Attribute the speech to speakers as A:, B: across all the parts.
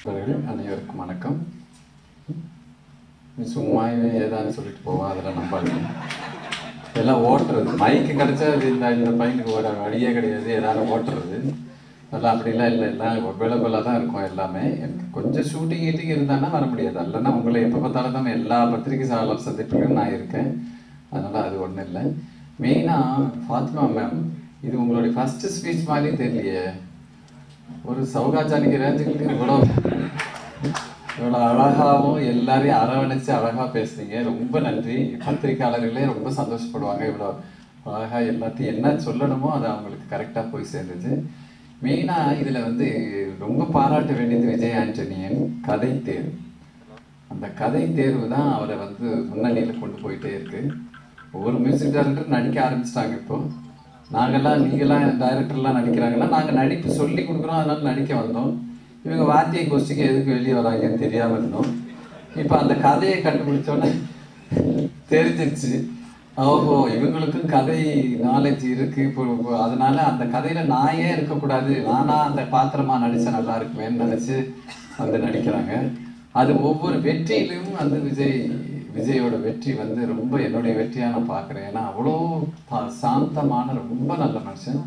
A: நண்பர்கள் அனைவருக்கும் வணக்கம். சும்மாவே ஏதாவது சொல்லிட்டு போவோம், அதெல்லாம் நம்பாதீங்க. எல்லாம் ஓட்டுறது, மைக்கு கிடச்சா அது இந்த பையனுக்கு ஒரு வழியே கிடையாது, ஏதாவது ஓட்டுறது அதெல்லாம் அப்படிலாம் இல்லை. எல்லாம் அவைலபிளாக தான் இருக்கும் எல்லாமே. எனக்கு கொஞ்சம் ஷூட்டிங் கீட்டிங் இருந்தாங்கன்னா வர முடியாது, இல்லைன்னா உங்களை எப்போ பார்த்தாலும் தான் எல்லா பத்திரிகை சாளர் சந்திப்புகளும் நான் இருக்கேன். அதனால் அது ஒன்றும் இல்லை. மெயினாக ஃபாத்திமா மேம், இது உங்களுடைய ஃபஸ்ட்டு ஸ்பீச் மாதிரி தெரியலையே. ஒரு சௌகாச்சாரிக்கு ரேஞ்சுக்கு இவ்வளோ அழகாகவும் எல்லாரையும் அரவணைச்சு அழகாக பேசுறீங்க. ரொம்ப நன்றி. பத்திரிக்கையாளர்களே ரொம்ப சந்தோஷப்படுவாங்க. இவ்வளோ அழகாக எல்லாத்தையும் என்ன சொல்லணுமோ அது அவங்களுக்கு கரெக்டாக போய் சேர்ந்துச்சு. மெயினாக இதில் ரொம்ப பாராட்ட வேண்டியது விஜய் ஆண்டனியின் கதை தேர்வு. அந்த கதை தேர்வு தான் அவரை முன்னணியில் கொண்டு போயிட்டே இருக்கு. ஒவ்வொரு மியூசிக் டைரக்டர் நடிக்க ஆரம்பிச்சிட்டாங்க. இப்போ நீங்களாம் டைரக்டர்லாம் நடிக்கிறாங்கன்னா நாங்கள் நடிப்பு சொல்லி கொடுக்குறோம், அதனால நடிக்க வந்தோம். இவங்க வாத்திய கோஷ்டிக்கு எதுக்கு வெளியே வராங்கன்னு தெரியாமல் இருந்தோம். இப்போ அந்த கதையை கண்டுபிடிச்சோன்னே தெரிஞ்சிருச்சு, ஓஹோ இவங்களுக்கும் கதை நாலேஜ் இருக்குது. இப்போ அதனால அந்த கதையில் நான் ஏன் இருக்கக்கூடாது, நானாக அந்த பாத்திரமாக நடித்தா நல்லா இருக்குமேன்னு நினச்சி நடிக்கிறாங்க. அது ஒவ்வொரு வெற்றியிலும் விஜயோட வெற்றி ரொம்ப என்னுடைய வெற்றியாக நான் பார்க்குறேன். ஏன்னா அவ்வளோ சாந்தமான ரொம்ப நல்ல மனுஷன்.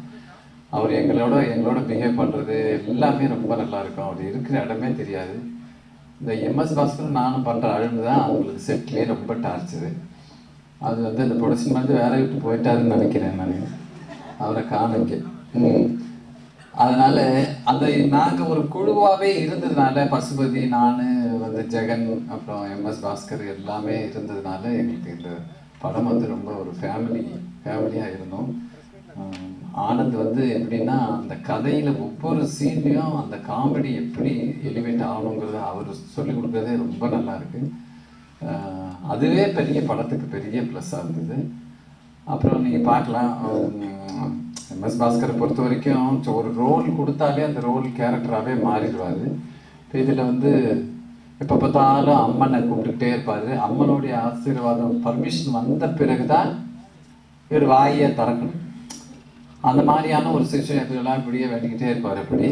A: அவர் எங்களோட பிஹேவ் பண்ணுறது எல்லாமே ரொம்ப நல்லா இருக்கும். அவர் இருக்கிற இடமே தெரியாது. இந்த எம்எஸ் பாஸ்கர் நானும் பண்ணுற அழுந்து தான் அவங்களுக்கு செட்லேயே ரொம்ப டார்ச்சரு. அது இந்த ப்ரொடக்ஷன் வேற விட்டு போயிட்டாருன்னு நினைக்கிறேன். நான் அவரை காணுங்க. அதனால நாங்கள் ஒரு குழுவாகவே இருந்ததுனால, பசுபதி, நான், ஜெகன், அப்புறம் எம்எஸ் பாஸ்கர் எல்லாமே இருந்ததுனால எங்களுக்கு இந்த படம் ரொம்ப ஒரு ஃபேமிலியாக இருந்தோம். ஆனந்த் எப்படின்னா அந்த கதையில் ஒவ்வொரு சீன்லையும் அந்த காமெடி எப்படி எலிவேட் ஆகணுங்கிறத அவர் சொல்லிக் கொடுக்குறதே ரொம்ப நல்லா இருக்குது. அதுவே பெரிய படத்துக்கு பெரிய ப்ளஸ்ஸாக இருந்தது. அப்புறம் நீங்கள் பார்க்கலாம், எம்எஸ் பாஸ்கரை பொறுத்த வரைக்கும் ஒரு ரோல் கொடுத்தாலே அந்த ரோல் கேரக்டராகவே மாறிடுவார். இப்போ இதில் எப்போ பார்த்தாலும் அம்மனை கூப்பிட்டுக்கிட்டே இருப்பார். அம்மனுடைய ஆசீர்வாதம் பர்மிஷன் வந்த பிறகு தான் இவர் வாயை திறக்கணும். அந்த மாதிரியான ஒரு சிச்சுவேஷன்லாம் இப்படியே வேண்டிக்கிட்டே இருப்பார். அப்படி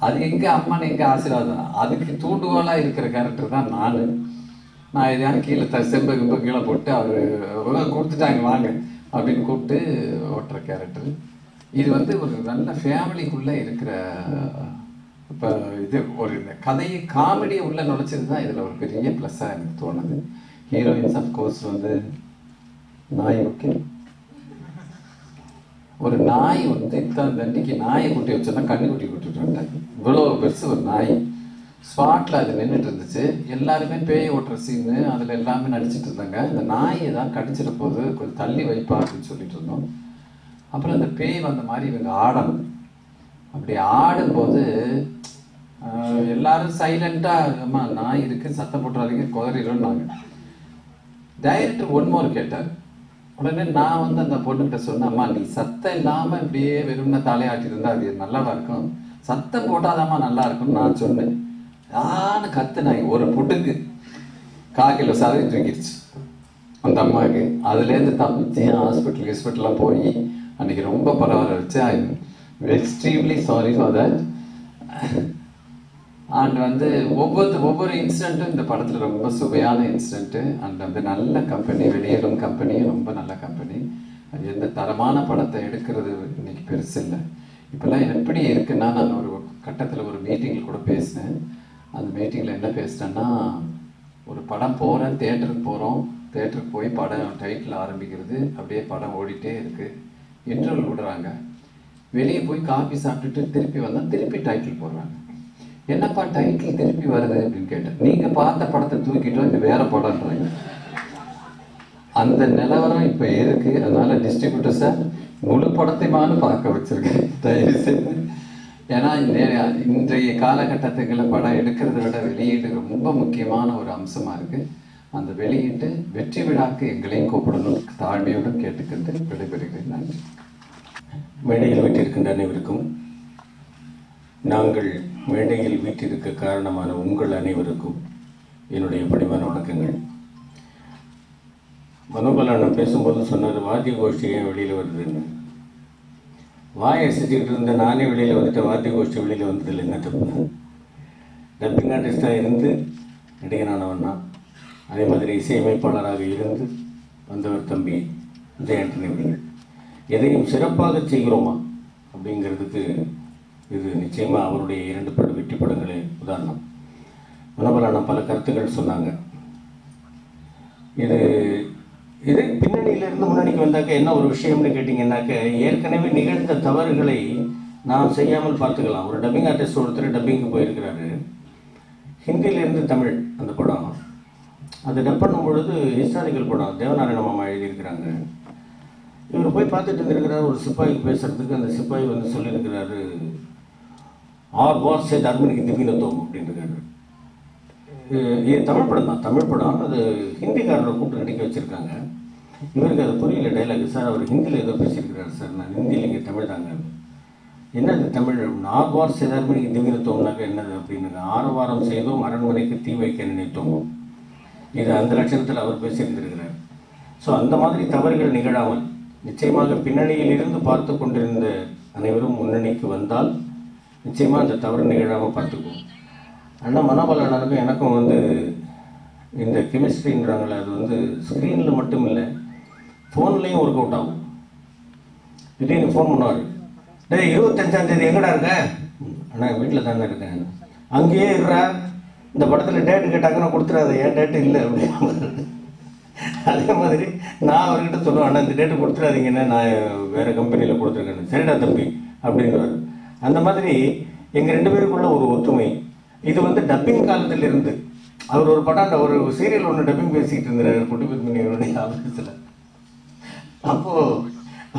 A: அது எங்கே அம்மன் எங்கே ஆசீர்வாதம், அதுக்கு தூண்டுகோலாக இருக்கிற கேரக்டர் தான் நான் எதையான கீழே செம்பு கீழே போட்டு அவர் கொடுத்துட்டாங்க வாங்க அப்படின்னு கூப்பிட்டு ஓட்டுற கேரக்டர். இது ஒரு நல்ல ஃபேமிலிக்குள்ளே இருக்கிற இப்போ ஒரு இந்த கதையை காமெடியை உள்ளே நுழைச்சது தான் இதில் ஒரு பெரிய ப்ளஸ்ஸாக எனக்கு தோணுது. ஹீரோயின்ஸ் அஃப்கோர்ஸ் நாய் ஓகே. ஒரு நாய் இத்தனை தண்டிக்கு நாயை குட்டி வச்சோன்னா கண்ணுக்குட்டி கூட்டிட்டு வந்துட்டாங்க. இவ்வளோ பெருசு ஒரு நாய் ஸ்பாட்டில் அது நின்றுட்டு இருந்துச்சு. எல்லாருமே பேய் ஓட்டுற சீனு அதில் எல்லாமே நடிச்சிட்டு இருந்தாங்க. இந்த நாயை தான் கடிச்சிட போது கொஞ்சம் தள்ளி வைப்பா அப்படின்னு சொல்லிட்டு இருந்தோம். அப்புறம் அந்த பேய் வந்த மாதிரி இவங்க ஆடணும். அப்படி ஆடும்போது எல்லாரும் சைலண்டாக, அம்மா நாய் இருக்குது சத்தம் போட்டுறாதீங்க குதறிடும்னாங்க. டைரக்டர் ஒன்மோர் கேட்டார். உடனே நான் அந்த பொண்ணுகிட்ட சொன்னேன், அம்மா நீ சத்தம் இல்லாமல் இப்படியே வெறும்னா தலையாட்டிட்டு இருந்தால் அது நல்லாவா இருக்கும், சத்தம் போட்டாதாம்மா நல்லா இருக்கும்னு நான் சொன்னேன். யான்னு கத்து நாய் ஒரு புட்டுக்கு 1/4 கிலோ சதவீதம் தூக்கிடுச்சு அந்த அம்மாவுக்கு. அதுலேருந்து தப்பிச்சு ஹாஸ்பிட்டல்லாம் போய் அன்றைக்கி ரொம்ப பரவாயில்ல வச்சு. I extremely sorry for that. And ஒவ்வொரு இன்சிடெண்ட்டும் இந்த படத்தில் ரொம்ப சுவையான இன்சிடெண்ட்டு. அண்ட் நல்ல கம்பெனி, வெளியிடும் கம்பெனியும் ரொம்ப நல்ல கம்பெனி. அது எந்த தரமான படத்தை எடுக்கிறது இன்னைக்கு பெருசு இல்லை. இப்போல்லாம் எப்படி இருக்குன்னா, நான் ஒரு கட்டத்தில் ஒரு மீட்டிங்கில் கூட பேசினேன். அந்த மீட்டிங்கில் என்ன பேசினேன்னா, ஒரு படம் போகிறேன், தேட்டருக்கு போய் படம் டைட்டில் ஆரம்பிக்கிறது, அப்படியே படம் ஓடிட்டே இருக்குது. இன்டர்வல் விடுறாங்க, வெளியே போய் காஃபி சாப்பிட்டுட்டு திருப்பி வந்தால் திருப்பி டைட்டில் போடுறாங்க. என்னப்பா டைட்டில் திருப்பி வருது அப்படின்னு கேட்டேன். நீங்கள் பார்த்த படத்தை தூக்கிட்டோம், இது வேற படம்ன்றாங்க. அந்த நிலவரம் இப்போ இருக்குது. அதனால டிஸ்ட்ரிபியூட்டர்ஸை முழு படத்தையுமானு பார்க்க வச்சுருக்கேன் தயவு செய்து. ஏன்னா இன்றைய காலகட்டத்துக்களில் படம் எடுக்கிறத விட வெளியீடு ரொம்ப முக்கியமான ஒரு அம்சமாக இருக்குது. அந்த வெளியீட்டு வெற்றி விழாக்கு எங்களையும் கூப்பிடணும் தாழ்மையோடு கேட்டுக்கிட்டு விடைபெறுகிறேன். நன்றி.
B: மேடையில் வீட்டிருக்கின்ற அனைவருக்கும், நாங்கள் மேடையில் வீட்டிருக்க காரணமான உங்கள் அனைவருக்கும் என்னுடைய பணிவான வணக்கங்கள். மனோபலன் பேசும்போது சொன்னார், வாத்திய கோஷ்டி ஏன் வெளியில் வருதுன்னு. வாயை அசைச்சிக்கிட்டு இருந்த நானே வெளியில் வந்துட்டு வாத்திய கோஷ்டி வெளியில் வந்ததில் என்ன தப்பு? டப்பிங் ஆர்டிஸ்டாக இருந்து நடிகனானவன் தான். அதே மாதிரி இசையமைப்பாளராக இருந்து வந்தவர் தம்பி விஜய் ஆண்டனி அவர்கள். எதையும் சிறப்பாக செய்கிறோமா அப்படிங்கிறதுக்கு இது நிச்சயமாக அவருடைய 2 பட வெற்றி படங்களே உதாரணம். மனோபலான பல கருத்துக்கள் சொன்னாங்க. இது பின்னணியிலிருந்து முன்னணிக்கு வந்தாக்க என்ன ஒரு விஷயம்னு கேட்டிங்கன்னாக்க, ஏற்கனவே நிகழ்ந்த தவறுகளை நாம் செய்யாமல் பார்த்துக்கலாம். ஒரு டப்பிங் ஆர்டிஸ்ட் ஒருத்தர் டப்பிங்கு போயிருக்கிறாரு, ஹிந்தியிலேருந்து தமிழ் அந்த படம். அது டப் பண்ணும் பொழுது ஹிஸ்டாரிக்கல் படம், தேவநாராயண மாமா எழுதியிருக்கிறாங்க. இவர் போய் பார்த்துட்டு இருந்திருக்கிறார் ஒரு சிப்பாய்க்கு பேசுகிறதுக்கு. அந்த சிப்பாய் வந்து சொல்லியிருக்கிறாரு, ஆர் வார் சே தர்மனுக்கு திவ்யனத்தோம் அப்படின்றாரு. இது தமிழ் படம் தான், தமிழ் படம். அது ஹிந்திக்காரரை கூப்பிட்டு நடிக்க வச்சுருக்காங்க. இவருக்கு அது புரியல டைலாக். சார் அவர் ஹிந்தியில் ஏதோ பேசியிருக்கிறார் சார், நான் ஹிந்தியில் இங்கே தமிழ் தாங்க. என்னது தமிழ்? ஆர் வார் சே தர்மனுக்கு திவ்யனத்தோம்னாக்க என்னது அப்படின்னு. ஆரவாரம் செய்தோம் அரண்மனைக்கு தீ வைக்க நினைத்தோம். இது அந்த லட்சணத்தில் அவர் பேசியிருந்திருக்கிறார். ஸோ அந்த மாதிரி தவறுகள் நிகழாமல் நிச்சயமாக பின்னணியில் இருந்து பார்த்து கொண்டிருந்த அனைவரும் முன்னணிக்கு வந்தால் நிச்சயமாக அந்த தவறு நிகழாமல் பார்த்துக்குவோம். அண்ணா மனோபலனுக்கும் எனக்கும் வந்து இந்த கெமிஸ்ட்ரின்றாங்களே, அது வந்து ஸ்க்ரீனில் மட்டும் இல்லை, ஃபோன்லேயும் ஒர்க் அவுட் ஆகும். திடீர்னு ஃபோன் பண்ணுவார், டேய் 25ஆம் தேதி எங்கடா இருக்க? அண்ணா வீட்டில் தானே இருக்கேன். அங்கேயே இருறா, இந்த படத்தில் டேட்டு கேட்டாங்கன்னா கொடுத்துடாத, ஏன் டேட்டு இல்லை அப்படின்னு. அதே மாதிரி நான் அவர்கிட்ட சொல்லுவேன், அண்ணா இந்த டேட்டு கொடுத்துடாதீங்கன்னா நான் வேறு கம்பெனியில் கொடுத்துருக்கேன். சரிடா தம்பி அப்படின்வார். அந்த மாதிரி எங்கள் 2 பேருக்குள்ள ஒரு ஒற்றுமை. இது வந்து டப்பிங் காலத்தில் இருந்து அவர் ஒரு படம், ஒரு சீரியல் ஒன்று டப்பிங் பேசிக்கிட்டு இருந்தார் குட்டி பத்மினியோடைய ஆஃபீஸில். அப்போது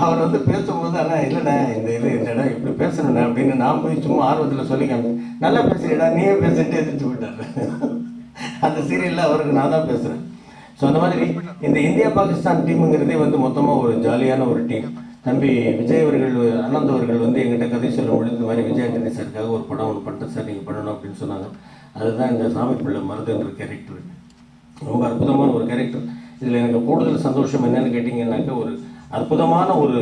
B: அவர் வந்து பேசும்போது, அண்ணா இல்லைண்ணா இந்த இடம் இப்படி பேசணுண்ணே அப்படின்னு நான் போய் சும்மா ஆர்வத்தில் சொல்லிக்காம, நல்லா பேசுகிறேடா நீயே பேசிட்டு எதிர்த்து போயிட்டார். அந்த சீரியலில் அவருக்கு நான் தான் பேசுகிறேன். ஸோ அந்த மாதிரி இந்த இந்தியா பாகிஸ்தான் டீமுங்கிறதே வந்து மொத்தமாக ஒரு ஜாலியான ஒரு டீம். தம்பி விஜய் அவர்கள், ஆனந்த் அவர்கள் வந்து எங்கிட்ட கதை சொல்லும் பொழுது இந்த மாதிரி விஜய் ஆண்டனி சாருக்காக ஒரு படம் ஒன்று பண்ணிட்டு சார் நீங்கள் பண்ணணும் அப்படின்னு சொன்னாங்க. அதுதான் இந்த சாமி பிள்ளை மருதுன்ற கேரக்டர். ரொம்ப அற்புதமான ஒரு கேரக்டர். இதில் எனக்கு கூடுதல் சந்தோஷம் என்னன்னு கேட்டிங்கன்னாக்க, ஒரு அற்புதமான ஒரு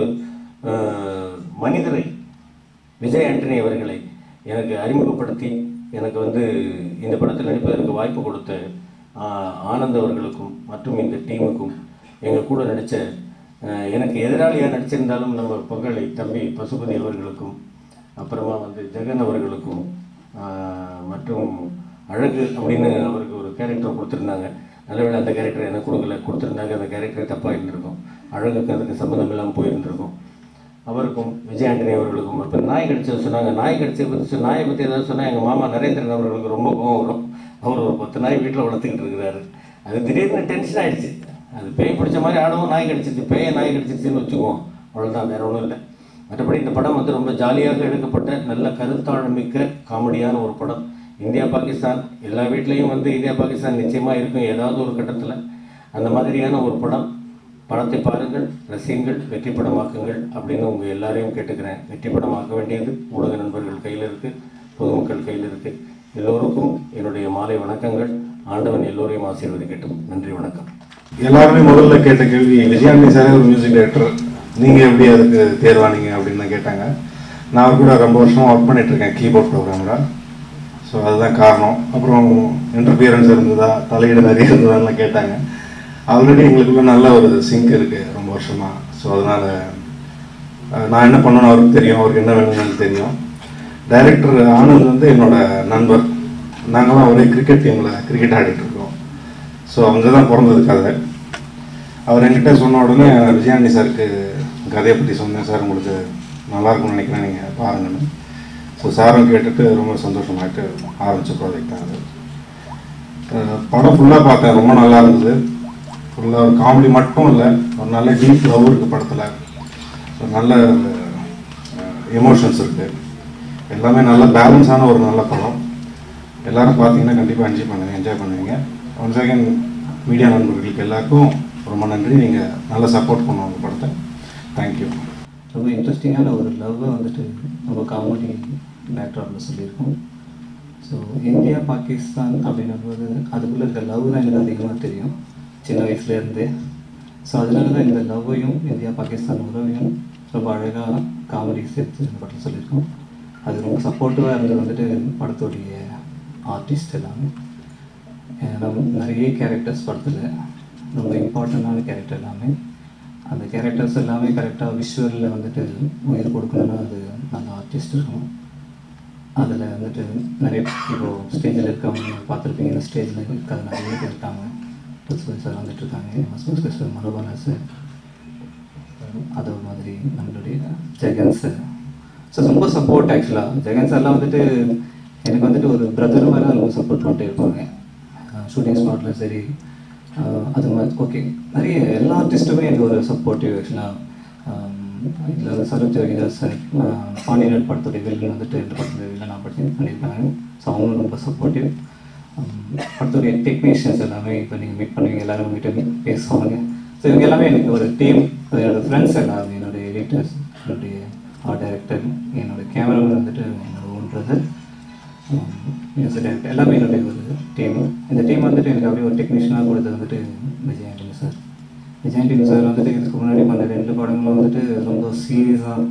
B: மனிதரை விஜய் ஆண்டனி அவர்களை எனக்கு அறிமுகப்படுத்தி எனக்கு வந்து இந்த படத்தில் நடிப்பதற்கு வாய்ப்பு கொடுத்த ஆனந்த் அவர்களுக்கும் மற்றும் இந்த டீமுக்கும், எங்கள் கூட நடித்த எனக்கு எதிராளியாக நடிச்சிருந்தாலும் நம்ம பொங்கலை தம்பி பசுபதி அவர்களுக்கும், அப்புறமா வந்து ஜெகன் அவர்களுக்கும், மற்றும் அழகு அப்படின்னு அவருக்கு ஒரு கேரக்டர் கொடுத்துருந்தாங்க. நல்லவேளை அந்த கேரக்டர் எனக்கு கொடுத்துருந்தாங்க. அந்த கேரக்டர் தப்பாக இருந்திருக்கும், அழகுக்கு அதுக்கு சம்மந்தம் இல்லாமல் போயிருந்திருக்கும். அவருக்கும் விஜய் ஆண்டனி அவர்களுக்கும். இப்போ நாய் கடிச்சது சொன்னாங்க, நாய் கடிச்சதை பற்றி நாயை பற்றி ஏதாவது சொன்னால் எங்கள் மாமா நரேந்திரன் அவர்களுக்கு ரொம்ப கோவம் வரும். அவர் ஒரு 10 நாய் வீட்டில் வளர்த்துக்கிட்டு இருக்கிறாரு. அது திடீர்னு டென்ஷன் ஆகிடுச்சு. அது பேய் பிடிச்ச மாதிரி ஆடவும் நாய் கடிச்சிச்சு, பேயை நாய் கடிச்சிச்சுன்னு வச்சுக்குவோம், அவ்வளோதான், வேறு ஒன்றும் இல்லை. மற்றபடி இந்த படம் வந்து ரொம்ப ஜாலியாக எடுக்கப்பட்ட நல்ல கருத்தாழமிக்க காமெடியான ஒரு படம். இந்தியா பாகிஸ்தான் எல்லா வீட்லேயும் வந்து இந்தியா பாகிஸ்தான் நிச்சயமாக இருக்கும் ஏதாவது ஒரு கட்டத்தில். அந்த மாதிரியான ஒரு படம். படத்தை பாருங்கள், ரசியுங்கள், வெற்றி படமாக்குங்கள் அப்படின்னு உங்கள் எல்லாரையும் கேட்டுக்கிறேன். வெற்றி படமாக்க வேண்டியது ஊடக நண்பர்கள் கையில் இருக்குது, பொதுமக்கள் கையில் இருக்குது. எல்லோருக்கும் என்னுடைய மாலை வணக்கங்கள். ஆண்டவன் எல்லோரையும் ஆசீர்வதிக்கட்டும். நன்றி, வணக்கம்.
C: எல்லாருமே முதல்ல கேட்ட கேள்வி, விஜய் ஆண்டனி சாரே ஒரு மியூசிக் டைரக்டர், நீங்கள் எப்படி அதுக்கு தேர்வானீங்க அப்படின்னு தான் கேட்டாங்க. நான் கூட ரொம்ப வருஷமாக ஒர்க் பண்ணிகிட்ருக்கேன் கீபோர்ட் ப்ரோக்ராமில். ஸோ அதுதான் காரணம். அப்புறம் இன்டர்ஃபியரன்ஸ் இருந்ததா, தலையீடு நிறைய இருந்ததான்னு கேட்டாங்க. ஆல்ரெடி எங்களுக்குள்ள நல்ல ஒரு சிங்க் இருக்குது ரொம்ப வருஷமாக. ஸோ அதனால் நான் என்ன பண்ணணும்னு அவருக்கு தெரியும், அவருக்கு என்ன வேணும்னு தெரியும். டைரக்டர் ஆனந்த் வந்து என்னோட நண்பர். நாங்கள்லாம் ஒரே கிரிக்கெட் டீமில் கிரிக்கெட் ஆடிட்டு இருக்கோம். ஸோ அங்கே தான் பிறந்தது கதை. அவர் என்கிட்ட சொன்ன உடனே விஜய் ஆண்டனி சாருக்கு கதையை பற்றி சொன்னேன். சார் உங்களுக்கு நல்லாயிருக்கும்னு நினைக்கிறேன், நீங்கள் பாருங்கன்னு. ஸோ சாரும் கேட்டுட்டு ரொம்ப சந்தோஷமாகிட்டு ஆரம்பித்த ப்ராஜெக்ட் தான் அது. படம் ஃபுல்லாக பார்த்தேன், ரொம்ப நல்லா இருந்தது. ஃபுல்லாக ஒரு காமெடி மட்டும் இல்லை, ஒரு நல்ல டீப் லவ் இருக்குது படத்தில். ஸோ நல்ல எமோஷன்ஸ் இருக்குது, எல்லாமே நல்ல பேலன்ஸான ஒரு நல்ல படம். எல்லோரும் பார்த்தீங்கன்னா கண்டிப்பாக என்ஜாய் பண்ணுவீங்க. ஒன் செகண்ட் மீடியா நண்பர்களுக்கு எல்லாருக்கும் ரொம்ப நன்றி. நீங்கள் நல்லா சப்போர்ட் பண்ணுவோம் அந்த படத்தை. தேங்க்யூ.
D: ரொம்ப இன்ட்ரெஸ்டிங்கான ஒரு லவ்வை வந்துட்டு நம்ம காமெடி பேக்ட்ராப்பில் சொல்லியிருக்கோம். ஸோ இந்தியா பாகிஸ்தான் அப்படின்னும்போது அதுக்குள்ளே இருக்க லவ் தான் எனக்கு அதிகமாக தெரியும் சின்ன வயசுலேருந்தே. ஸோ அதனால தான் இந்த லவ்வையும் இந்தியா பாகிஸ்தான் உறவையும் ரொம்ப அழகாக காமெடி சேர்த்து இந்த படத்தில் சொல்லியிருக்கோம். அது ரொம்ப சப்போர்ட்டிவாக இருந்தது வந்துட்டு படத்துடைய ஆர்டிஸ்ட் எல்லாமே. நிறைய கேரக்டர்ஸ் படத்தில் ரொம்ப இம்பார்ட்டண்டான கேரக்டர் எல்லாமே. அந்த கேரக்டர்ஸ் எல்லாமே கரெக்டாக விஷுவலில் வந்துட்டு உயிர் கொடுக்கணுன்னா அது அந்த ஆர்டிஸ்ட் இருக்கணும். அதில் வந்துட்டு நிறைய இப்போது ஸ்டேஜில் இருக்கவங்க பார்த்துருப்பீங்க, இந்த ஸ்டேஜில் இருக்காது நிறைய பேர் இருக்காங்க. புதுசு சார் வந்துட்டுருக்காங்க, எம்எஸ் சார், மனோபாலா சார், அது மாதிரி நம்மளுடைய ஜெகன் சார். ஸோ ரொம்ப சப்போர்ட். ஆக்சுவலாக ஜெகன் சார்லாம் வந்துட்டு எனக்கு வந்துட்டு ஒரு பிரதர் மாதிரி தான் ரொம்ப சப்போர்ட் பண்ணிட்டு இருப்பாங்க. ஷூட்டிங் ஸ்பாட்டில் சரி, அது மாதிரி ஓகே நிறைய எல்லா ஆர்டிஸ்ட்டுமே எனக்கு ஒரு சப்போர்ட்டிவ். ஆக்சுவலாக இதில் சரோஜ் ஜோகிதாஸ் சார் பாண்டியன் படத்துடைய வில்லன் வந்துட்டு இந்த படத்தில் வில்லன் பண்ணியிருக்காங்க. ஸோ அவங்களும் ரொம்ப சப்போர்ட்டிவ். படத்துடைய டெக்னீஷியன்ஸ் எல்லாமே இப்போ நீங்கள் மீட் பண்ணுவீங்க, எல்லோரும் உங்கள்கிட்ட பேசுவாங்க. ஸோ இவங்க எல்லாமே எனக்கு ஒரு டீம். என்னோடய ஃப்ரெண்ட்ஸ் எல்லாருமே, என்னுடைய எடிட்டர்ஸ், என்னுடைய ஆர்ட் டைரக்டர், என்னோடய கேமராமேன் வந்துட்டு என்னோட ஓன் பிரதர், மியூசிக் டைரக்டர், எல்லாமே என்னுடைய ஒரு டீம். இந்த டீம் வந்துட்டு எனக்கு அப்படியே ஒரு டெக்னீஷியனாக கொடுத்தது வந்துட்டு விஜய் ஆண்டனி சார். விஜய் ஆண்டனி சார் வந்துட்டு இதுக்கு முன்னாடி பண்ண 2 படங்களும் வந்துட்டு ரொம்ப சீரியஸாக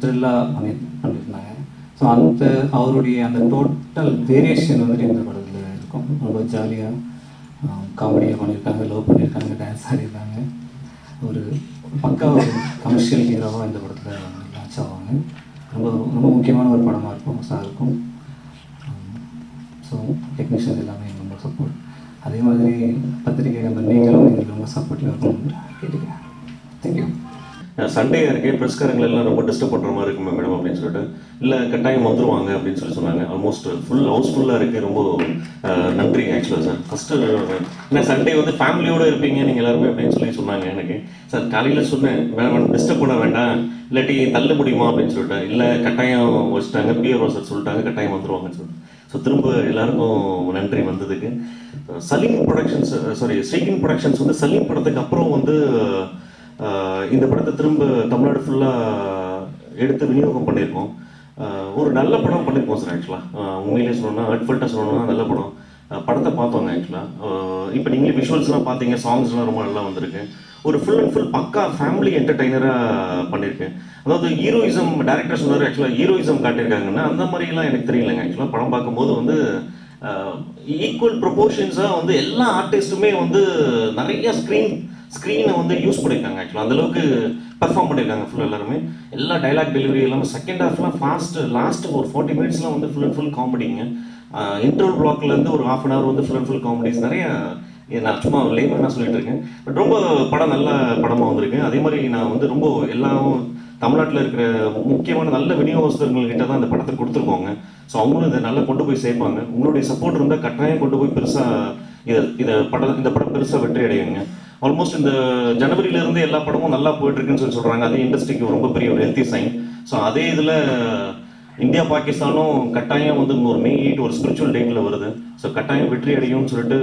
D: த்ரில்லாக பண்ணியிருந்தாங்க. ஸோ அந்த அவருடைய அந்த டோட்டல் வேரியேஷன் வந்துட்டு இந்த படத்தில் இருக்கும். ரொம்ப ஜாலியாக காமெடியாக பண்ணியிருக்காங்க, லவ் பண்ணியிருக்காங்க, டான்ஸ் ஆடிருக்காங்க. ஒரு பக்கா ஒரு கமர்ஷியல் ஹீரோவாக இந்த படத்தில் லான்ச் ஆவாங்க. ரொம்ப ரொம்ப முக்கியமான ஒரு படமாக இருக்கும் சாருக்கும். ஸோ டெக்னீஷியன்ஸ் எல்லாமே ரொம்ப சப்போர்ட். அதே மாதிரி பத்திரிகை நம்ம நீங்களும் எங்களுக்கு ரொம்ப சப்போர்ட்டிவாக இருக்கணும்னு கேட்டுக்கிறேன். தேங்க்யூ.
E: சண்டே இருக்கே ப்ரெஸ்காரங்கள் எல்லாம் ரொம்ப டிஸ்டர்ப் பண்ணுற மாதிரி இருக்குமே மேடம் அப்படின்னு சொல்லிட்டு, இல்லை கட்டாயம் வந்துருவாங்க அப்படின்னு சொன்னாங்க. ஆல்மோஸ்ட் ஃபுல் ஹவுஸ்ஃபுல்லாக இருக்குது. ரொம்ப நன்றி ஆக்சுவலாக சார். ஃபஸ்ட்டு ஏன்னா சண்டே வந்து ஃபேமிலியோடு இருப்பீங்க நீங்கள் எல்லாருமே அப்படின்னு சொன்னாங்க. எனக்கு சார் காலையில் சொன்னேன், வேணாம் டிஸ்டர்ப் பண்ண வேண்டாம், இல்லாட்டி தள்ள முடியுமா அப்படின்னு சொல்லிட்டு, இல்லை கட்டாயம் வச்சுட்டாங்க, பிஆர்ஓ சார் சொல்லிட்டாங்க கட்டாயம் வந்துருவாங்கன்னு சொல்லிட்டு. ஸோ திரும்ப எல்லாருக்கும் நன்றி வந்ததுக்கு. சலீம் ப்ரொடக்ஷன்ஸ் ஸ்ரீகின் ப்ரொடக்ஷன்ஸ் வந்து சலீம் படத்துக்கு அப்புறம் வந்து இந்த படத்தை திரும்ப தமிழ்நாடு ஃபுல்லாக எடுத்து விநியோகம் பண்ணியிருக்கோம். ஒரு நல்ல படம் பண்ணியிருக்கோம் சார். ஆக்சுவலாக உண்மையிலே சொல்லணும்னா, ஹர்ட்ஃபுல்ட்டாக சொல்லணும்னா நல்ல படம். படத்தை பார்த்தோங்க ஆக்சுவலாக. இப்போ நீங்களே விஷுவல்ஸ்லாம் பார்த்தீங்க, சாங்ஸ்லாம் ரொம்ப நல்லா வந்திருக்கு. ஒரு ஃபுல் அண்ட் ஃபுல் பக்கா ஃபேமிலி என்டர்டெய்னராக பண்ணியிருக்கேன். அதாவது ஹீரோயிசம் டேரக்டர் சொன்னார், ஆக்சுவலாக ஹீரோயிசம் காட்டியிருக்காங்கன்னா அந்த மாதிரிலாம் எனக்கு தெரியலைங்க. ஆக்சுவலாக படம் பார்க்கும்போது வந்து ஈக்குவல் ப்ரொபோர்ஷன்ஸாக வந்து எல்லா ஆர்டிஸ்ட்டுமே வந்து நிறைய ஸ்க்ரீனை வந்து யூஸ் பண்ணியிருக்காங்க. ஆக்சுவலாக அந்தளவுக்கு பெர்ஃபார்ம் பண்ணியிருக்காங்க ஃபுல் எல்லாருமே. எல்லா டைலாக் டெலிவரி எல்லாமே செகண்ட் ஹாஃப்லாம் ஃபாஸ்ட்டு, லாஸ்ட் ஒரு 40 மினிட்ஸ்லாம் வந்து ஃபுல் அண்ட் ஃபுல் காமெடிங்க. இன்டர்வல் பிளாக்லேருந்து ஒரு 1/2 hour வந்து ஃபுல் அண்ட் ஃபுல் காமெடிஸ் நிறைய. நான் சும்மா லேமனாக சொல்லிட்டு இருக்கேன், பட் ரொம்ப படம் நல்ல படமாக வந்திருக்கு. அதே மாதிரி நான் வந்து ரொம்ப எல்லாம் தமிழ்நாட்டில் இருக்கிற முக்கியமான நல்ல விநியோகஸ்தர்கள்கிட்ட தான் இந்த படத்தை கொடுத்துருக்கோங்க. ஸோ அவங்களும் இதை நல்லா கொண்டு போய் சேர்ப்பாங்க. உங்களுடைய சப்போர்ட் இருந்தால் கட்டாயம் கொண்டு போய் பெருசாக இந்த படம் பெருசாக வெற்றி அடையுங்க. ஆல்மோஸ்ட் இந்த ஜனவரியிலேருந்து எல்லா படமும் நல்லா போயிட்டுருக்குன்னு சொல்கிறாங்க. அதே இண்டஸ்ட்ரிக்கு ரொம்ப பெரிய ஒரு ஹெல்த்தி சைன். ஸோ அதே இதில் இந்தியா பாகிஸ்தானும் கட்டாயம் வந்து ஒரு May 8 ஒரு ஸ்பிரிச்சுவல் டேட்டில் வருது. ஸோ கட்டாயம் வெற்றி அடையும்னு சொல்லிட்டு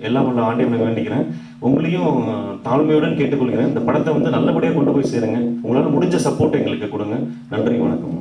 E: எல்லாம் உள்ள ஆண்டியம் வேண்டிக்கிறேன். உங்களையும் தாழ்மையுடன் கேட்டுக்கொள்கிறேன், இந்த படத்தை வந்து நல்லபடியாக கொண்டு போய் சேருங்க. உங்களால் முடிஞ்ச சப்போர்ட் எங்களுக்கு கொடுங்க. நன்றி, வணக்கம்.